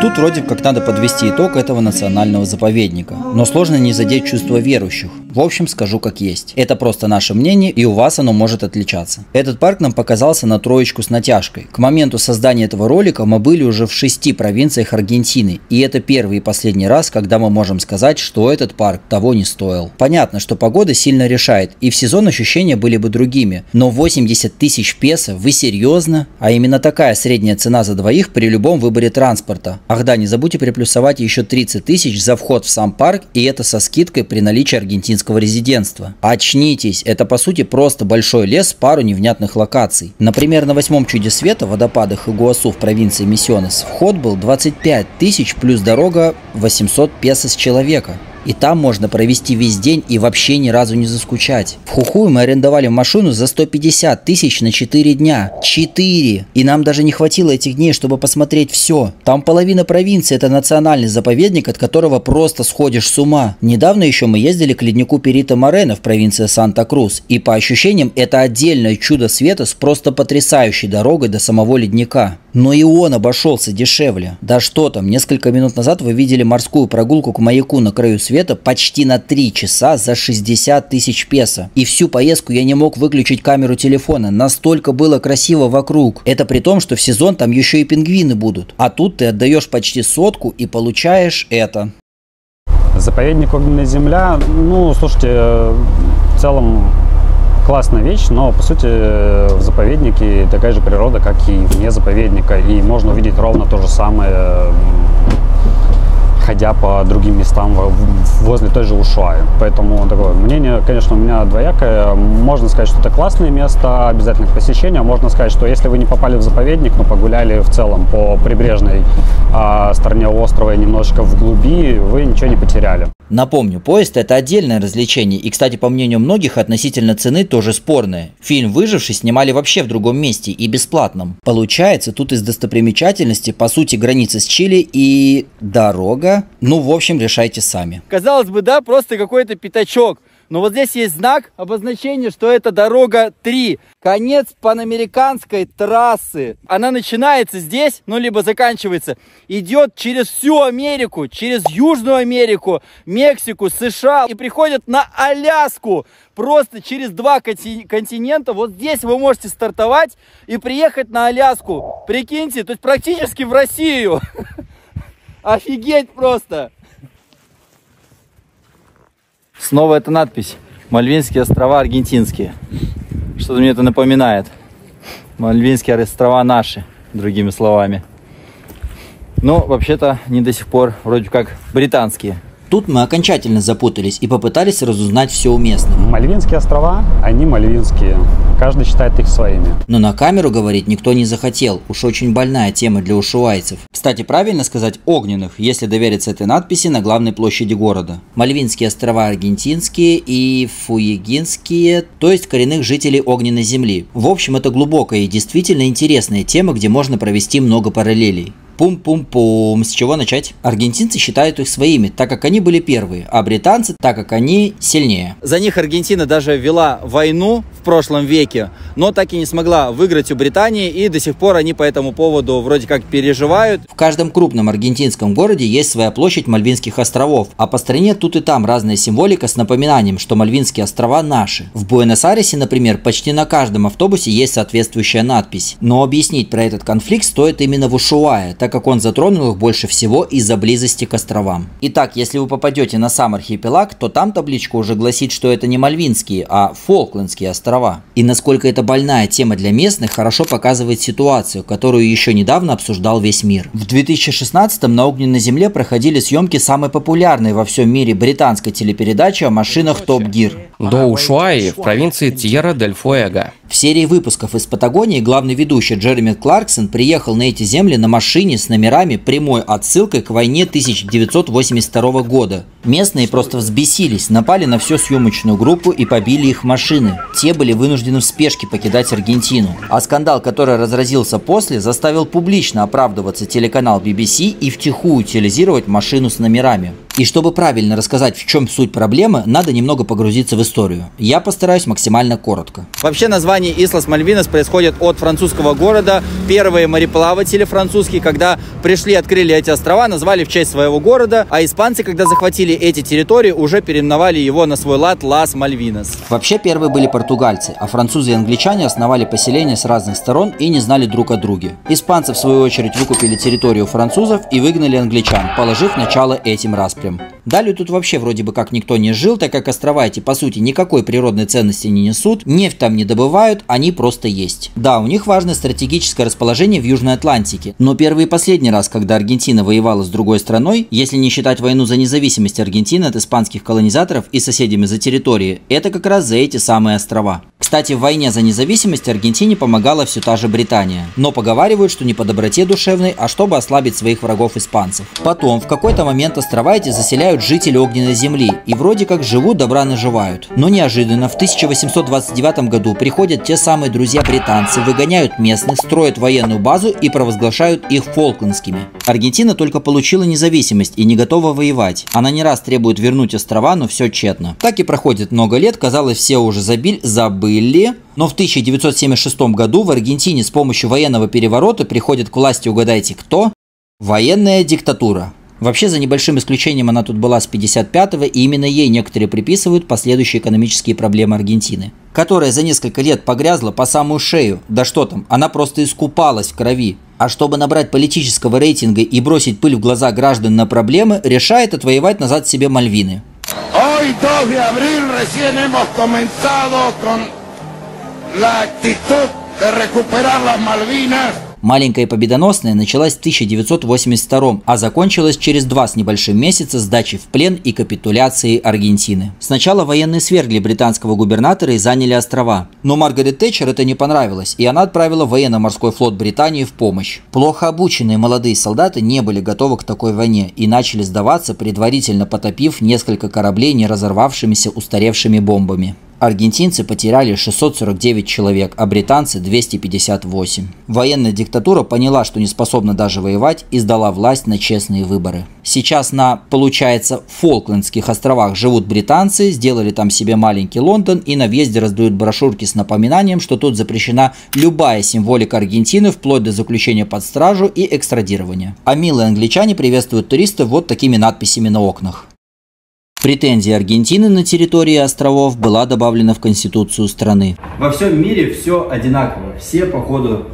Тут вроде как надо подвести итог этого национального заповедника. Но сложно не задеть чувство верующих. В общем, скажу как есть. Это просто наше мнение, и у вас оно может отличаться. Этот парк нам показался на троечку с натяжкой. К моменту создания этого ролика мы были уже в 6 провинциях Аргентины, и это первый и последний раз, когда мы можем сказать, что этот парк того не стоил. Понятно, что погода сильно решает, и в сезон ощущения были бы другими, но 80 тысяч песо, вы серьезно? А именно такая средняя цена за двоих при любом выборе транспорта. Ах да, не забудьте приплюсовать еще 30 тысяч за вход в сам парк, и это со скидкой при наличии аргентинского резидентства. Очнитесь, это по сути просто большой лес, пару невнятных локаций. Например, на 8-м чуде света, водопадах Игуасу в провинции Мисьонес, вход был 25 тысяч плюс дорога 800 песо с человека. И там можно провести весь день и вообще ни разу не заскучать. В Хухуе мы арендовали машину за 150 тысяч на 4 дня. 4! И нам даже не хватило этих дней, чтобы посмотреть все. Там половина провинции — это национальный заповедник, от которого просто сходишь с ума. Недавно еще мы ездили к леднику Перито Морено в провинции Санта-Крус. И по ощущениям это отдельное чудо света с просто потрясающей дорогой до самого ледника. Но и он обошелся дешевле. Да что там, несколько минут назад вы видели морскую прогулку к маяку на краю света почти на 3 часа за 60 тысяч песо. И всю поездку я не мог выключить камеру телефона, настолько было красиво вокруг. Это при том, что в сезон там еще и пингвины будут. А тут ты отдаешь почти 100 и получаешь это.
Заповедник Огненная земля, ну, слушайте, в целом классная вещь, но по сути в заповеднике такая же природа, как и вне заповедника, и можно увидеть ровно то же самое, ходя по другим местам возле той же Ушуаи. Поэтому такое мнение, конечно, у меня двоякое. Можно сказать, что это классное место, обязательно к посещению. Можно сказать, что если вы не попали в заповедник, но погуляли в целом по прибрежной стороне острова и немножко вглуби, вы ничего не потеряли.
Напомню, поезд — это отдельное развлечение, и, кстати, по мнению многих, относительно цены тоже спорное. Фильм «Выживший» снимали вообще в другом месте и бесплатном. Получается, тут из достопримечательности, по сути, граница с Чили и дорога. Ну, в общем, решайте сами.
Казалось бы, да, просто какой-то пятачок. Но вот здесь есть знак, обозначение, что это дорога 3. Конец панамериканской трассы. Она начинается здесь, ну, либо заканчивается. Идет через всю Америку, через Южную Америку, Мексику, США. И приходит на Аляску. Просто через 2 континента. Вот здесь вы можете стартовать и приехать на Аляску. Прикиньте, то есть практически в Россию. Офигеть просто! Снова эта надпись. Мальвинские острова аргентинские. Что-то мне это напоминает. Мальвинские острова наши, другими словами. Но вообще-то они до сих пор вроде как британские.
Тут мы окончательно запутались и попытались разузнать все у местных.
Мальвинские острова, они мальвинские. Каждый считает их своими.
Но на камеру говорить никто не захотел. Уж очень больная тема для ушуайцев. Кстати, правильно сказать огненных, если довериться этой надписи на главной площади города. Мальвинские острова аргентинские и фуегинские, то есть коренных жителей огненной земли. В общем, это глубокая и действительно интересная тема, где можно провести много параллелей. Пум-пум-пум. С чего начать? Аргентинцы считают их своими, так как они были первые, а британцы, так как они сильнее.
За них Аргентина даже вела войну в прошлом веке, но так и не смогла выиграть у Британии, и до сих пор они по этому поводу вроде как переживают.
В каждом крупном аргентинском городе есть своя площадь Мальвинских островов, а по стране тут и там разная символика с напоминанием, что Мальвинские острова наши. В Буэнос-Айресе, например, почти на каждом автобусе есть соответствующая надпись. Но объяснить про этот конфликт стоит именно в Ушуае, так как он затронул их больше всего из-за близости к островам. Итак, если вы попадете на сам архипелаг, то там табличка уже гласит, что это не Мальвинские, а Фолклендские острова. И насколько это больная тема для местных, хорошо показывает ситуацию, которую еще недавно обсуждал весь мир. В 2016-м на Огненной земле проходили съемки самой популярной во всем мире британской телепередачи о машинах Top Gear.
До Ушуаи в провинции Тьерра-дель-Фуэго.
В серии выпусков из Патагонии главный ведущий Джереми Кларксон приехал на эти земли на машине с номерами, прямой отсылкой к войне 1982 года. Местные просто взбесились, напали на всю съемочную группу и побили их машины. Те были вынуждены в спешке покидать Аргентину. А скандал, который разразился после, заставил публично оправдываться телеканал BBC и втихую утилизировать машину с номерами. И чтобы правильно рассказать, в чем суть проблемы, надо немного погрузиться в историю. Я постараюсь максимально коротко.
Вообще название Ислас Мальвинас происходит от французского города. Первые мореплаватели французские, когда пришли, открыли эти острова, назвали в честь своего города, а испанцы, когда захватили эти территории, уже переименовали его на свой лад Лас Мальвинас.
Вообще первые были португальцы, а французы и англичане основали поселения с разных сторон и не знали друг о друге. Испанцы, в свою очередь, выкупили территорию французов и выгнали англичан, положив начало этим распрям. Далее тут вообще вроде бы как никто не жил, так как острова эти по сути никакой природной ценности не несут, нефть там не добывают, они просто есть. Да, у них важное стратегическое расположение в Южной Атлантике, но первый и последний раз, когда Аргентина воевала с другой страной, если не считать войну за независимость Аргентины от испанских колонизаторов и соседями за территории, это как раз за эти самые острова. Кстати, в войне за независимость Аргентине помогала все та же Британия, но поговаривают, что не по доброте душевной, а чтобы ослабить своих врагов испанцев. Потом, в какой-то момент острова эти заселяют жители огненной земли и вроде как живут, добра наживают. Но неожиданно в 1829 году приходят те самые друзья-британцы, выгоняют местных, строят военную базу и провозглашают их фолклендскими. Аргентина только получила независимость и не готова воевать. Она не раз требует вернуть острова, но все тщетно. Так и проходит много лет, казалось, все уже забыли. Но в 1976 году в Аргентине с помощью военного переворота приходит к власти, угадайте кто? Военная диктатура. Вообще, за небольшим исключением, она тут была с 55-го, и именно ей некоторые приписывают последующие экономические проблемы Аргентины, которая за несколько лет погрязла по самую шею. Да что там, она просто искупалась в крови. А чтобы набрать политического рейтинга и бросить пыль в глаза граждан на проблемы, решает отвоевать назад себе Мальвины.
Hoy, 2 de abril, recién hemos comenzado con la actitud de recuperar las Malvinas.
Маленькая победоносная началась в 1982, а закончилась через 2 с небольшим месяца сдачи в плен и капитуляцией Аргентины. Сначала военные свергли британского губернатора и заняли острова. Но Маргарет Тэтчер это не понравилось, и она отправила военно-морской флот Британии в помощь. Плохо обученные молодые солдаты не были готовы к такой войне и начали сдаваться, предварительно потопив несколько кораблей не разорвавшимися устаревшими бомбами. Аргентинцы потеряли 649 человек, а британцы 258. Военная диктатура поняла, что не способна даже воевать, и сдала власть на честные выборы. Сейчас на, получается, Фолклендских островах живут британцы, сделали там себе маленький Лондон и на въезде раздают брошюрки с напоминанием, что тут запрещена любая символика Аргентины, вплоть до заключения под стражу и экстрадирования. А милые англичане приветствуют туристов вот такими надписями на окнах. Претензия Аргентины на территории островов была добавлена в конституцию страны.
Во всем мире все одинаково. Все, походу,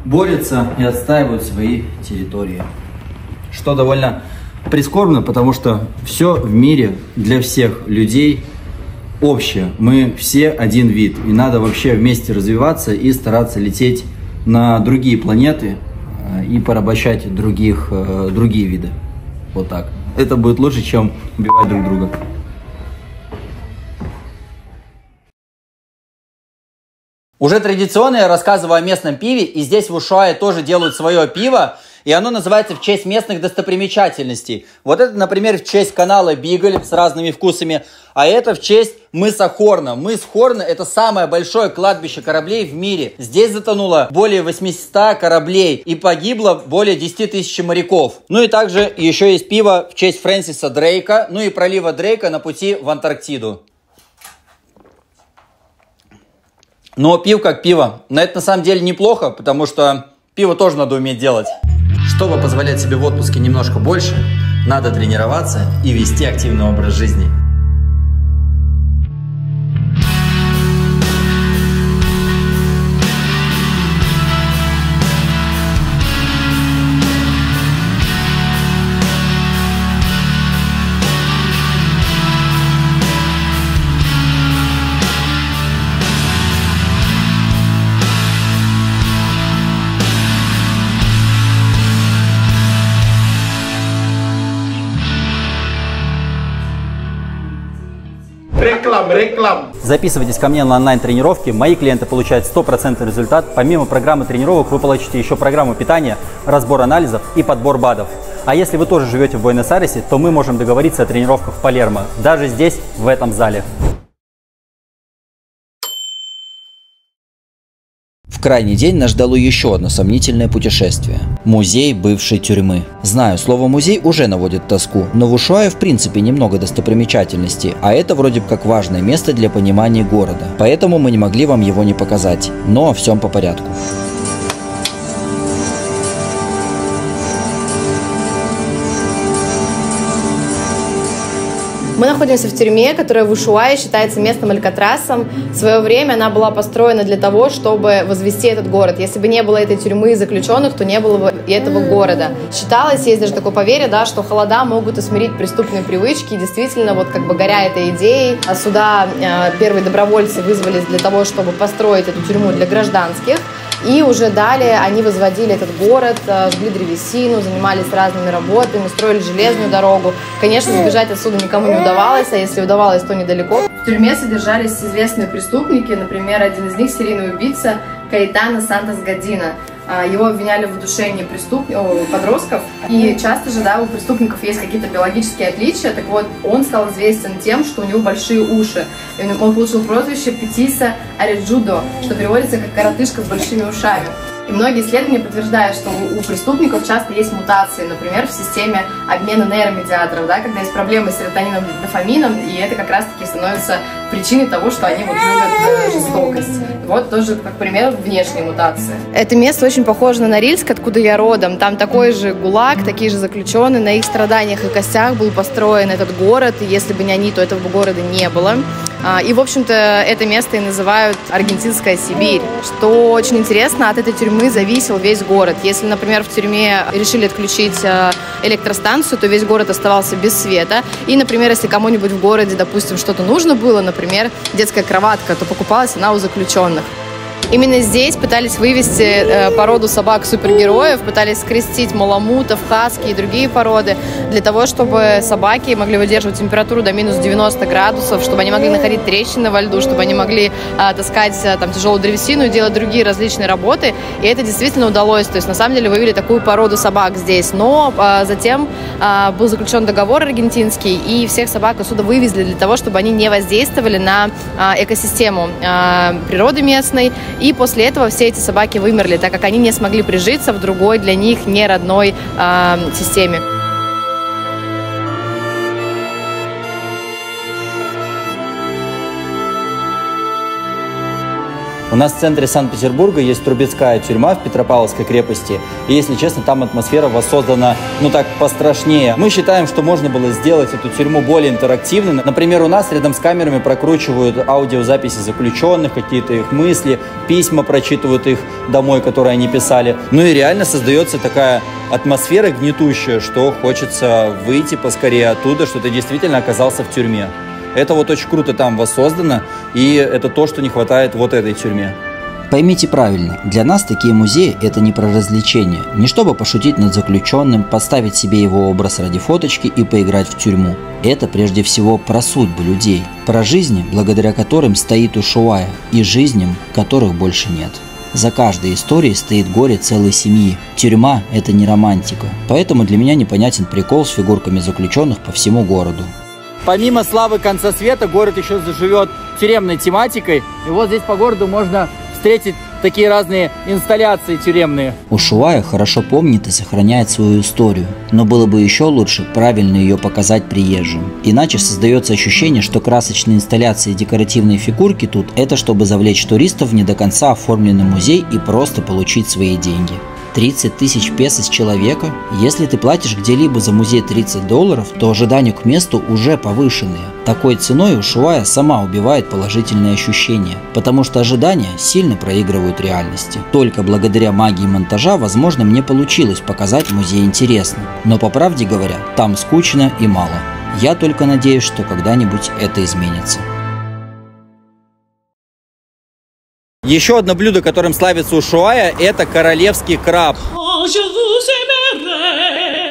борются и отстаивают свои территории. Что довольно прискорбно, потому что все в мире для всех людей общее. Мы все один вид. И надо вообще вместе развиваться и стараться лететь на другие планеты и порабощать другие виды. Вот так. Это будет лучше, чем убивать друг друга. Уже традиционно я рассказываю о местном пиве, и здесь в Ушуае тоже делают свое пиво, и оно называется в честь местных достопримечательностей. Вот это, например, в честь канала Бигль с разными вкусами, а это в честь мыса Хорна. Мыс Хорна — это самое большое кладбище кораблей в мире. Здесь затонуло более 800 кораблей и погибло более 10 тысяч моряков. Ну и также еще есть пиво в честь Фрэнсиса Дрейка, ну и пролива Дрейка на пути в Антарктиду. Но пиво как пиво. Но это на самом деле неплохо, потому что пиво тоже надо уметь делать. Чтобы позволять себе в отпуске немножко больше, надо тренироваться и вести активный образ жизни.
Реклам.
Записывайтесь ко мне на онлайн-тренировки. Мои клиенты получают 100% результат. Помимо программы тренировок вы получите еще программу питания, разбор анализов и подбор БАДов. А если вы тоже живете в Буэнос-Айресе, то мы можем договориться о тренировках в Палермо. Даже здесь, в этом зале.
В крайний день нас ждало еще одно сомнительное путешествие – музей бывшей тюрьмы. Знаю, слово «музей» уже наводит тоску, но в Ушуае в принципе немного достопримечательностей, а это вроде как важное место для понимания города. Поэтому мы не могли вам его не показать, но о всем по порядку.
Мы находимся в тюрьме, которая в Ушуае считается местным Алькатрасом. В свое время она была построена для того, чтобы возвести этот город. Если бы не было этой тюрьмы и заключенных, то не было бы и этого города. Считалось, есть даже такое поверье, да, что холода могут усмирить преступные привычки. И действительно, вот как бы горя этой идеей, сюда первые добровольцы вызвались для того, чтобы построить эту тюрьму для гражданских. И уже далее они возводили этот город, жгли древесину, занимались разными работами, строили железную дорогу. Конечно, сбежать отсюда никому не удавалось, а если удавалось, то недалеко. В тюрьме содержались известные преступники, например, один из них серийный убийца Каэтано Сантос Годино. Его обвиняли в удушении подростков, и часто же, да, у преступников есть какие-то биологические отличия. Так вот, он стал известен тем, что у него большие уши. И он получил прозвище Петиса Ареджудо, что переводится как коротышка с большими ушами. И многие исследования подтверждают, что у преступников часто есть мутации, например, в системе обмена нейромедиаторов, да, когда есть проблемы с серотонином, дофамином, и это как раз-таки становится причиной того, что они вот любят жестокость. Вот тоже, как пример, внешние мутации. Это место очень похоже на Норильск, откуда я родом. Там такой же ГУЛАГ, такие же заключенные. На их страданиях и костях был построен этот город, и если бы не они, то этого бы города не было. И, в общем-то, это место и называют Аргентинская Сибирь. Что очень интересно, от этой тюрьмы зависел весь город. Если, например, в тюрьме решили отключить электростанцию, то весь город оставался без света. И, например, если кому-нибудь в городе, допустим, что-то нужно было, например, детская кроватка, то покупалась она у заключенных. Именно здесь пытались вывести породу собак-супергероев, пытались скрестить маламутов, хаски и другие породы для того, чтобы собаки могли выдерживать температуру до минус 90 градусов, чтобы они могли находить трещины во льду, чтобы они могли таскать там тяжелую древесину и делать другие различные работы. И это действительно удалось. То есть на самом деле вывели такую породу собак здесь. Но затем был заключен договор аргентинский, и всех собак отсюда вывезли для того, чтобы они не воздействовали на экосистему природы местной. И после этого все эти собаки вымерли, так как они не смогли прижиться в другой для них не родной системе.
У нас в центре Санкт-Петербурга есть Трубецкая тюрьма в Петропавловской крепости. И, если честно, там атмосфера воссоздана, ну так, пострашнее. Мы считаем, что можно было сделать эту тюрьму более интерактивной. Например, у нас рядом с камерами прокручивают аудиозаписи заключенных, какие-то их мысли, письма прочитывают их домой, которые они писали. Ну и реально создается такая атмосфера гнетущая, что хочется выйти поскорее оттуда, что ты действительно оказался в тюрьме. Это вот очень круто там воссоздано, и это то, что не хватает вот этой тюрьме.
Поймите правильно, для нас такие музеи – это не про развлечения, не чтобы пошутить над заключенным, подставить себе его образ ради фоточки и поиграть в тюрьму. Это прежде всего про судьбы людей, про жизни, благодаря которым стоит Ушуая, и жизням, которых больше нет. За каждой историей стоит горе целой семьи. Тюрьма – это не романтика, поэтому для меня непонятен прикол с фигурками заключенных по всему городу.
Помимо славы конца света, город еще заживет тюремной тематикой. И вот здесь по городу можно встретить такие разные инсталляции тюремные.
Ушуая хорошо помнит и сохраняет свою историю, но было бы еще лучше правильно ее показать приезжим. Иначе создается ощущение, что красочные инсталляции и декоративные фигурки тут – это чтобы завлечь туристов в не до конца оформленный музей и просто получить свои деньги. 30 тысяч песо с человека? Если ты платишь где-либо за музей $30, то ожидания к месту уже повышенные. Такой ценой Ушуая сама убивает положительные ощущения, потому что ожидания сильно проигрывают реальности. Только благодаря магии монтажа, возможно, мне получилось показать музей интересно. Но по правде говоря, там скучно и мало. Я только надеюсь, что когда-нибудь это изменится.
Еще одно блюдо, которым славится Ушуая, это королевский краб.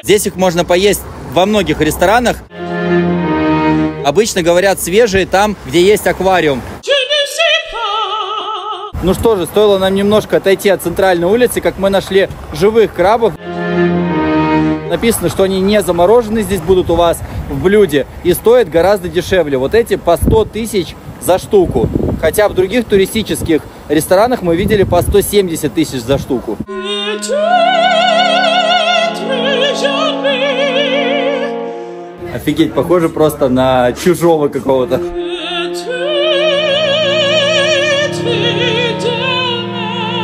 Здесь их можно поесть во многих ресторанах. Обычно говорят свежие там, где есть аквариум. Ну что же, стоило нам немножко отойти от центральной улицы, как мы нашли живых крабов. Написано, что они не заморожены здесь будут у вас в блюде и стоят гораздо дешевле. Вот эти по 100 тысяч за штуку. Хотя в других туристических ресторанах мы видели по 170 тысяч за штуку. Офигеть, похоже просто на чужого какого-то.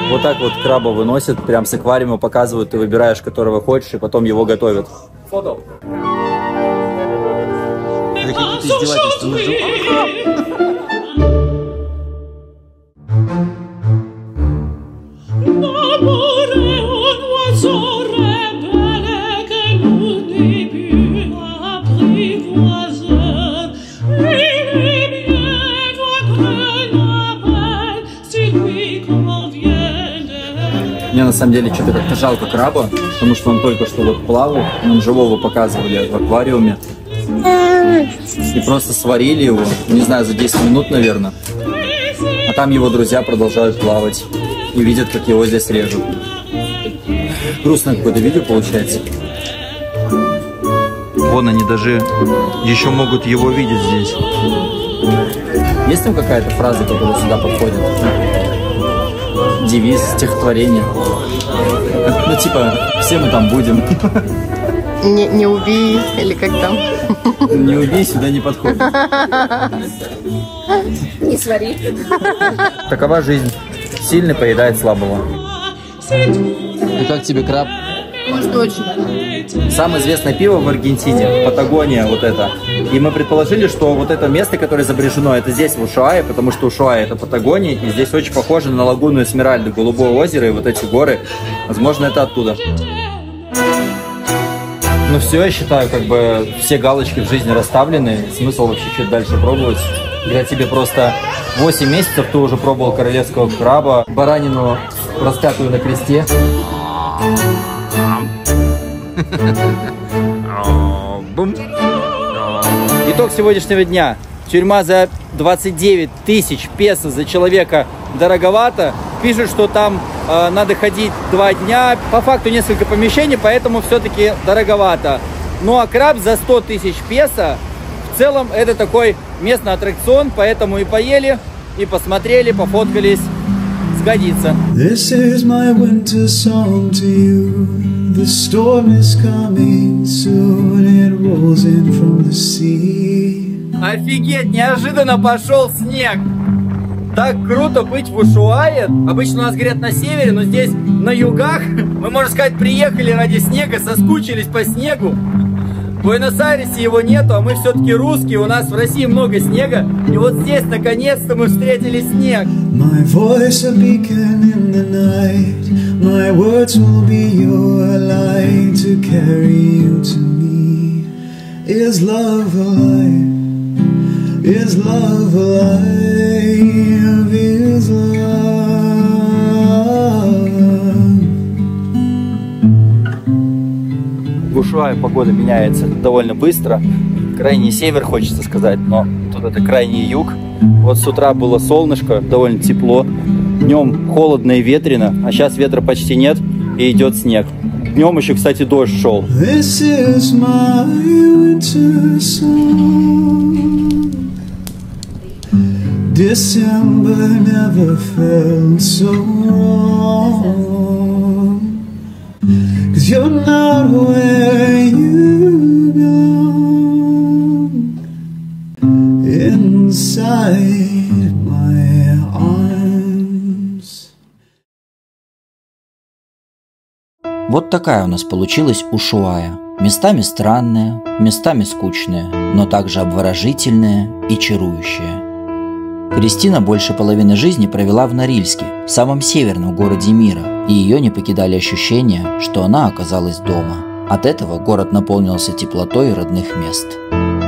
Вот так вот краба выносят, прям с аквариума показывают, ты выбираешь, которого хочешь, и потом его готовят. Фото. Это какие-то издевательства над животным. Мне на самом деле что-то как-то жалко краба, потому что он только что вот плавал, нам живого показывали в аквариуме. И просто сварили его, не знаю, за 10 минут, наверное. А там его друзья продолжают плавать и видят, как его здесь режут. Грустное какое-то видео получается. Вон они даже еще могут его видеть здесь. Есть там какая-то фраза, которая сюда подходит? Девиз, стихотворение. Ну типа, все мы там будем.
Не убей, или как там?
Не убей, сюда не подходит.
Не свари.
Такова жизнь. Сильный поедает слабого. И как тебе краб?
Может, очень.
Самое известное пиво в Аргентине, Патагония, вот это. И мы предположили, что вот это место, которое изображено, это здесь, в Ушуае, потому что Ушуае это Патагония, и здесь очень похоже на лагуну Эсмеральда, Голубое озеро и вот эти горы. Возможно, это оттуда. Ну все, я считаю, как бы все галочки в жизни расставлены. Смысл вообще чуть дальше пробовать. Когда тебе просто 8 месяцев, ты уже пробовал королевского краба, баранину распятую на кресте. Итог сегодняшнего дня. Тюрьма за 29 тысяч песо за человека дороговато. Пишут, что там надо ходить 2 дня. По факту несколько помещений, поэтому все-таки дороговато. Ну а краб за 100 тысяч песо, в целом это такой местный аттракцион, поэтому и поели, и посмотрели, пофоткались. Сгодится.
This is my winter song to you. The storm is coming soon. It rolls in from the sea.
Офигеть, неожиданно пошел снег. Так круто быть в Ушуае. Обычно у нас говорят на севере, но здесь на югах. Мы, можно сказать, приехали ради снега, соскучились по снегу. В Буэнос-Айресе его нету, а мы все-таки русские, у нас в России много снега. И вот здесь, наконец-то, мы встретили снег.
My voice a beacon in the night. My words will be your light to carry you to me. Is love alive? Is love alive? Is love?
В Ушуае погода меняется довольно быстро. Крайний север, хочется сказать, но тут это крайний юг. Вот с утра было солнышко, довольно тепло. Днем холодно и ветрено, а сейчас ветра почти нет и идет снег. Днем еще, кстати, дождь шел.
This is my winter song. December never felt so wrong. 'Cause you're not where you belong. Inside my arms.
Вот такая у нас получилась Ушуая. Местами странная, местами скучная, но также обворожительная и чарующая. Кристина больше половины жизни провела в Норильске, самом северном городе мира, и ее не покидали ощущения, что она оказалась дома. От этого город наполнился теплотой родных мест.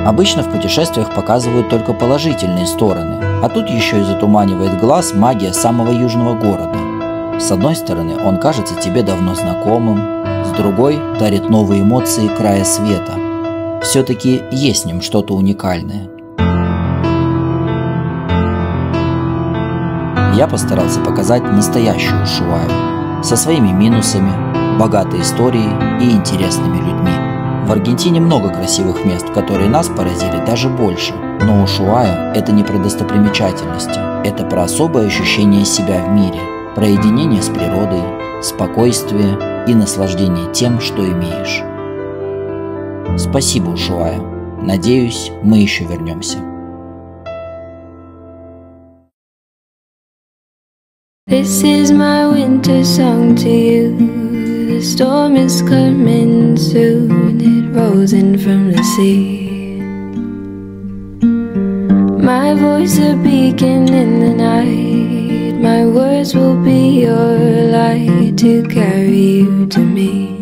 Обычно в путешествиях показывают только положительные стороны, а тут еще и затуманивает глаз магия самого южного города. С одной стороны, он кажется тебе давно знакомым, с другой дарит новые эмоции края света. Все-таки есть в нем что-то уникальное. Я постарался показать настоящую Ушуаю, со своими минусами, богатой историей и интересными людьми. В Аргентине много красивых мест, которые нас поразили даже больше. Но Ушуая – это не про достопримечательности, это про особое ощущение себя в мире, про единение с природой, спокойствие и наслаждение тем, что имеешь. Спасибо, Ушуая. Надеюсь, мы еще вернемся.
This is my winter song to you. The storm is coming soon. It rolls in from the sea. My voice a beacon in the night. My words will be your light to carry you to me.